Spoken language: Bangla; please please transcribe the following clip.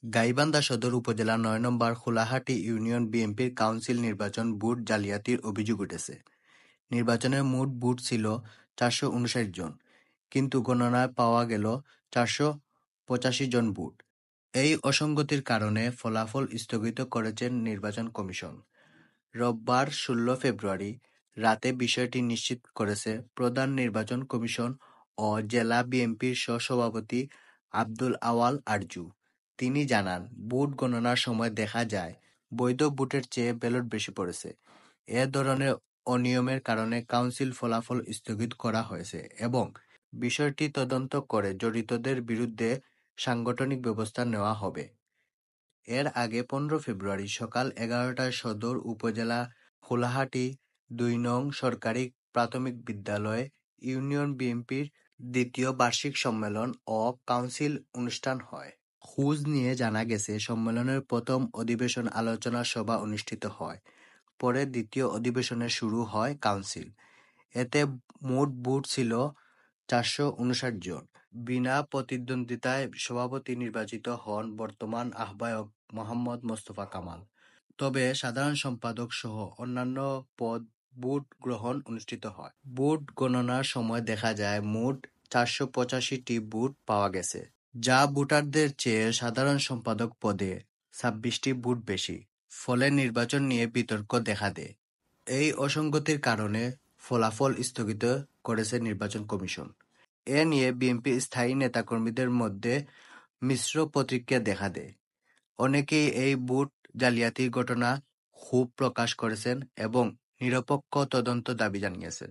গাইবান্ধা সদর উপজেলার ৯ নম্বর খোলাহাটি ইউনিয়ন বিএনপির কাউন্সিল নির্বাচন ভোট জালিয়াতির অভিযোগ উঠেছে। নির্বাচনের মোট ভোট ছিল ৪৫৯ জন, কিন্তু গণনায় পাওয়া গেল ৪৮৫ জন ভোট। এই অসঙ্গতির কারণে ফলাফল স্থগিত করেছেন নির্বাচন কমিশন। রোববার ১৬ ফেব্রুয়ারি রাতে বিষয়টি নিশ্চিত করেছে প্রধান নির্বাচন কমিশন ও জেলা বিএনপির সহসভাপতি আব্দুল আওয়াল আরজু। তিনি জানান, ভোট গণনার সময় দেখা যায় বৈধ ভোটের চেয়ে ব্যালট বেশি পড়েছে। এ ধরনের অনিয়মের কারণে কাউন্সিল ফলাফল স্থগিত করা হয়েছে এবং বিষয়টি তদন্ত করে জড়িতদের বিরুদ্ধে সাংগঠনিক ব্যবস্থা নেওয়া হবে। এর আগে ১৫ ফেব্রুয়ারি সকাল ১১টায় সদর উপজেলা খোলাহাটি ২ নং সরকারি প্রাথমিক বিদ্যালয়ে ইউনিয়ন বিএনপির দ্বিতীয় বার্ষিক সম্মেলন ও কাউন্সিল অনুষ্ঠান হয়। খোঁজ নিয়ে জানা গেছে, সম্মেলনের প্রথম অধিবেশন আলোচনা সভা অনুষ্ঠিত হয়। পরে দ্বিতীয় অধিবেশনে শুরু হয় কাউন্সিল। এতে মোট ভোট ছিল ৪৫৯ জন। বিনা প্রতিদ্বন্দ্বিতায় সভাপতি নির্বাচিত হন বর্তমান আহ্বায়ক মোহাম্মদ মোস্তফা কামাল। তবে সাধারণ সম্পাদক সহ অন্যান্য পদ ভোট গ্রহণ অনুষ্ঠিত হয়। ভোট গণনার সময় দেখা যায় মোট ৪৮৫টি ভোট পাওয়া গেছে, যা ভোটারদের চেয়ে সাধারণ সম্পাদক পদে ২৬টি ভোট বেশি। ফলে নির্বাচন নিয়ে বিতর্ক দেখা দেয়। এই অসঙ্গতির কারণে ফলাফল স্থগিত করেছে নির্বাচন কমিশন। এ নিয়ে বিএনপির স্থায়ী নেতাকর্মীদের মধ্যে মিশ্র প্রতিক্রিয়া দেখা দেয়। অনেকেই এই ভোট জালিয়াতির ঘটনা ক্ষোভ প্রকাশ করেছেন এবং নিরপেক্ষ তদন্ত দাবি জানিয়েছেন।